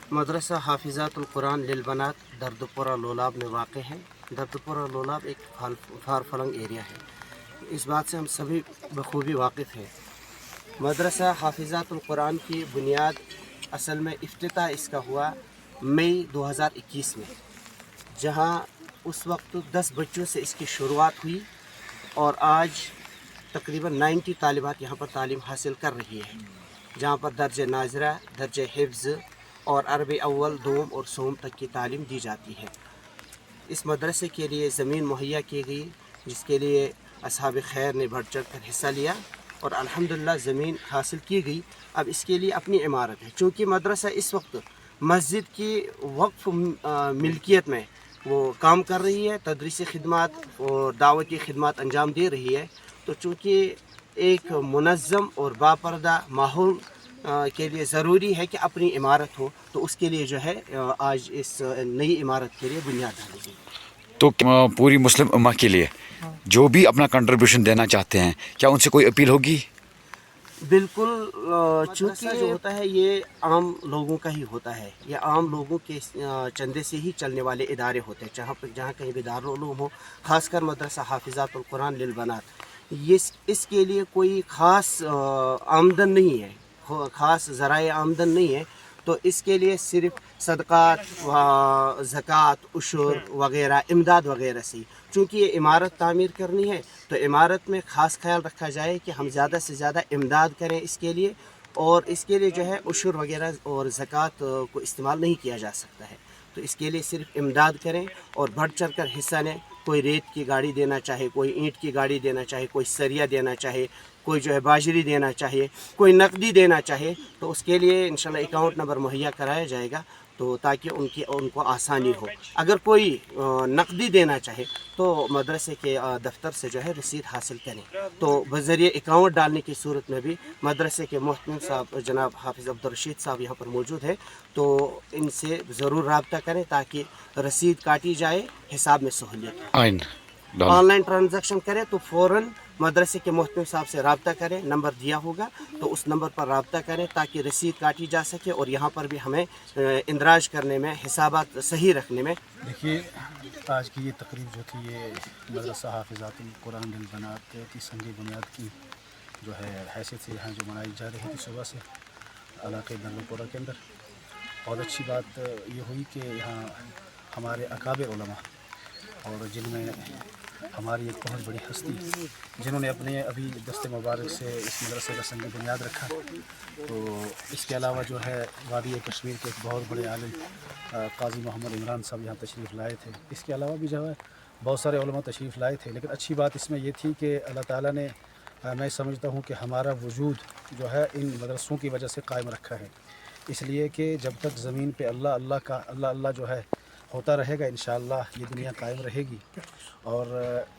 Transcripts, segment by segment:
मदरसा हाफिज़ातुल कुरान लिलबनात दर्दपुरा लोलाब में वाक़ है। दर्दपुरा लोलाब एक फार फलंग एरिया है। इस बात से हम सभी बखूबी वाकिफ़ हैं। मदरसा हाफिज़ातुल कुरान की बुनियाद असल में इफ्तिताह इसका हुआ मई 2021 में, जहां उस वक्त 10 बच्चों से इसकी शुरुआत हुई और आज तकरीबन 90 तालिबात यहाँ पर तालीम हासिल कर रही है, जहाँ पर दर्ज नाज़रा, दर्ज हिफ्ज़ और अरबी अव्वल, दोम और सोम तक की तालीम दी जाती है। इस मदरसे के लिए ज़मीन मुहैया की गई, जिसके लिए असहाब खैर ने बढ़ चढ़ कर हिस्सा लिया और अल्हम्दुलिल्लाह ज़मीन हासिल की गई। अब इसके लिए अपनी इमारत है। चूँकि मदरसा इस वक्त मस्जिद की वक्फ मिल्कियत में वो काम कर रही है, तदरीसी खिदमात और दावती खिदमात अंजाम दे रही है, तो चूँकि एक मुनज़्ज़म और बापर्दा माहौल के लिए ज़रूरी है कि अपनी इमारत हो, तो उसके लिए जो है आज इस नई इमारत के लिए बुनियाद डाली गई। तो पूरी मुस्लिम उम्मा के लिए जो भी अपना कंट्रीब्यूशन देना चाहते हैं, क्या उनसे कोई अपील होगी? बिल्कुल, चूँकि जो होता है ये आम लोगों का ही होता है, ये आम लोगों के चंदे से ही चलने वाले इदारे होते हैं। जहाँ कहीं भी दारुल उलूम हो, ख़ासकर मदरसा हाफिज़ातुल कुरान लिलबनात, ये इसके लिए कोई ख़ास आमदन नहीं है, ख़ास ज़राए आमदन नहीं है। तो इसके लिए सिर्फ सदक़ात, ज़कात, उशूर वग़ैरह, इमदाद वग़ैरह से, चूँकि ये इमारत तामीर करनी है, तो इमारत में ख़ास ख्याल रखा जाए कि हम ज़्यादा से ज़्यादा इमदाद करें इसके लिए, और इसके लिए जो है उशूर वग़ैरह और ज़कात को इस्तेमाल नहीं किया जा सकता है। तो इसके लिए सिर्फ इमदाद करें और बढ़ चढ़ कर हिस्सा लें। कोई रेत की गाड़ी देना चाहे, कोई ईंट की गाड़ी देना चाहे, कोई सरिया देना चाहे, कोई जो है बाजरी देना चाहिए, कोई नकदी देना चाहे, तो उसके लिए इंशाल्लाह अकाउंट नंबर मुहैया कराया जाएगा, तो ताकि उनको आसानी हो। अगर कोई नकदी देना चाहे तो मदरसे के दफ्तर से जो है रसीद हासिल करें, तो बज़रिए अकाउंट डालने की सूरत में भी मदरसे के मोहतमिम साहब जनाब हाफिज़ अब्दुल रशीद साहब यहाँ पर मौजूद है, तो इनसे ज़रूर रब्ता करें ताकि रसीद काटी जाए, हिसाब में सहूलियत हो। ऑनलाइन ट्रांजैक्शन करें तो फ़ौरन मदरसे के मोहतमिम साहब से रब्ता करें, नंबर दिया होगा, तो उस नंबर पर रब्ता करें ताकि रसीद काटी जा सके और यहाँ पर भी हमें इंदराज करने में, हिसाबात सही रखने में। देखिए, आज की ये तकरीब जो थी, ये मदरसा हाफिज़ातुल कुरान लिलबनात की संगी बुनियाद की जो है हैसियत से यहाँ जो मनाई जा रही थी सुबह से इलाक़े दर्दपुरा के अंदर। बहुत अच्छी बात ये हुई कि यहाँ हमारे अकाबिर उलमा और जिनमें हमारी एक बहुत बड़ी हस्ती जिन्होंने अपने अभी दस्ते मुबारक से इस मदरसे का संग बुनियाद रखा, तो इसके अलावा जो है वादी कश्मीर के एक बहुत बड़े आलिम काजी मोहम्मद इमरान साहब यहाँ तशरीफ़ लाए थे। इसके अलावा भी जो है बहुत सारे उलमा तशरीफ़ लाए थे, लेकिन अच्छी बात इसमें ये थी कि अल्लाह ताला ने, मैं समझता हूँ कि हमारा वजूद जो है इन मदरसों की वजह से कायम रखा है, इसलिए कि जब तक ज़मीन पे अल्लाह अल्लाह जो है होता रहेगा, इंशाअल्लाह ये दुनिया कायम रहेगी। और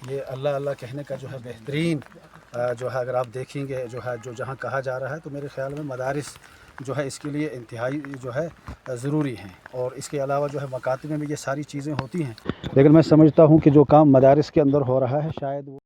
ये अल्लाह अल्लाह कहने का जो है बेहतरीन जो है, अगर आप देखेंगे जो है जो जहाँ कहा जा रहा है, तो मेरे ख़्याल में मदारिस जो है इसके लिए इंतहाई जो है ज़रूरी हैं। और इसके अलावा जो है मकातब में भी ये सारी चीज़ें होती हैं, लेकिन मैं समझता हूँ कि जो काम मदारिस के अंदर हो रहा है शायद वो